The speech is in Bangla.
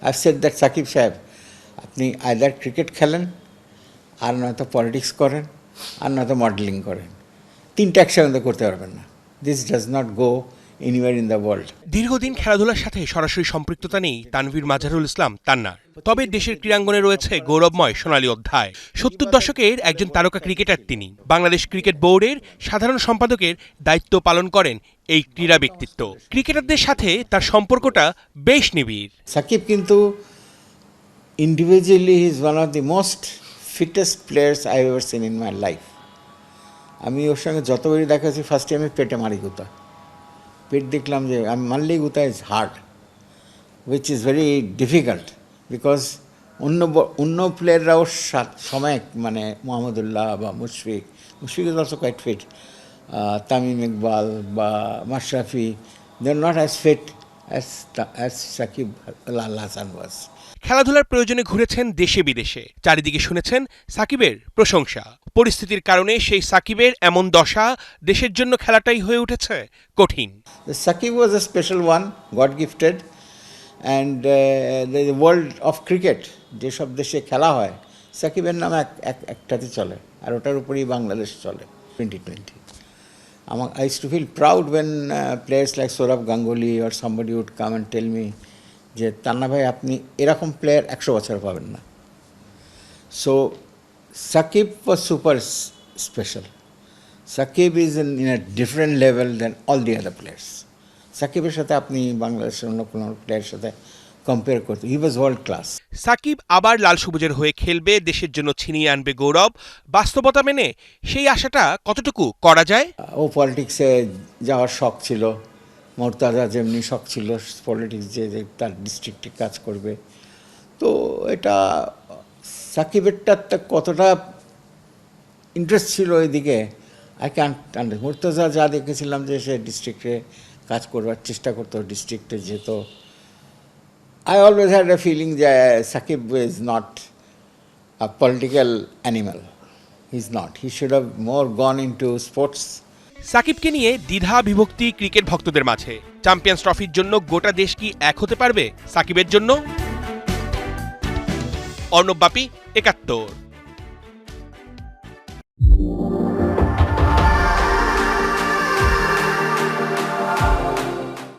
আই সেড দ্যাট সাকিব সাহেব আপনি আইদার ক্রিকেট খেলেন, আর নয়তো পলিটিক্স করেন, আর নয়তো মডেলিং করেন, তিনটা একসঙ্গে করতে পারবেন না। This does not go anywhere in the world. দীর্ঘদিন খেলাধুলার সাথে সরাসরি সম্পৃক্ততা নেই তানভীর মাজারুল ইসলাম তান্নার। তবে দেশের ক্রীড়াঙ্গনে রয়েছে গৌরবময় সোনালী অধ্যায়। ৭০ দশকের একজন তারকা ক্রিকেটার তিনি। বাংলাদেশ ক্রিকেট বোর্ডের সাধারণ সম্পাদকের দায়িত্ব পালন করেন এই ক্রীড়া ব্যক্তিত্ব। ক্রিকেটারদের সাথে তার সম্পর্কটা বেশ নিবিড়। সাকিব কিন্তু individually he is one of the most fittest players I ever seen in my life. আমি ওর সঙ্গে যতবারই দেখাচ্ছি ফার্স্টে আমি পেটে মারি গুতা। পেট দেখলাম যে আমি মারলেই গুতা is hard, which is very difficult because অন্য প্লেয়াররাও সময় মানে মোহাম্মদুল্লাহ বা Mushfiq is also quite fit, Tamim Iqbal বা Mashrafe, they are not as fit as Shakib Al Hasan was. খেলাধুলার প্রয়োজনে ঘুরেছেন দেশে বিদেশে, চারিদিকে শুনেছেন সাকিবের প্রশংসা। পরিস্থিতির কারণে সেই সাকিবের এমন দশা, দেশের জন্য খেলাটাই হয়ে উঠেছে কঠিন। Shakib was a special one, god gifted, and the world of cricket যেসব দেশে খেলা হয় সাকিবের নাম একটাতে চলে, আর ওটার উপরেই বাংলাদেশ চলে। 2020 I used to feel proud when players like Saurav Ganguly or somebody would come and tell me যে তান্না ভাই আপনি এরকম প্লেয়ার 100 বছর পাবেন না। So Shakib was super special. Shakib is in a different level than all the other players. সাকিবের সাথে আপনি বাংলাদেশের অন্য কোনো প্লেয়ারের সাথে কম্পেয়ার করতে, হি ওয়াজ ওয়ার্ল্ড ক্লাস। সাকিব আবার লাল সবুজের হয়ে খেলবে, দেশের জন্য ছিনিয়ে আনবে গৌরব। বাস্তবতা মেনে সেই আশাটা কতটুকু করা যায়? ও পলিটিক্সে যাওয়ার শখ ছিল, মোর্তাজা যেমনি শখ ছিল পলিটিক্স যে তার ডিস্ট্রিক্টে কাজ করবে। তো এটা সাকিবেরটা কতটা ইন্টারেস্ট ছিল ওইদিকে আই ক্যান্ট আন্ডারস্ট্যান্ড। মোর্তাজা যা দেখেছিলাম যে সে ডিস্ট্রিক্টে কাজ করবার চেষ্টা করতো, ডিস্ট্রিক্টে যেত। I always had a feeling that Sakib is not a political animal. He's not. He should have more gone into sports. সাকিবকে নিয়ে দ্বিধা বিভক্তি ক্রিকেট ভক্তদের মাঝে। চ্যাম্পিয়ন্স ট্রফির জন্য গোটা দেশ কি এক হতে পারবে সাকিবের জন্য? অর্ণব বাপি, ৭১।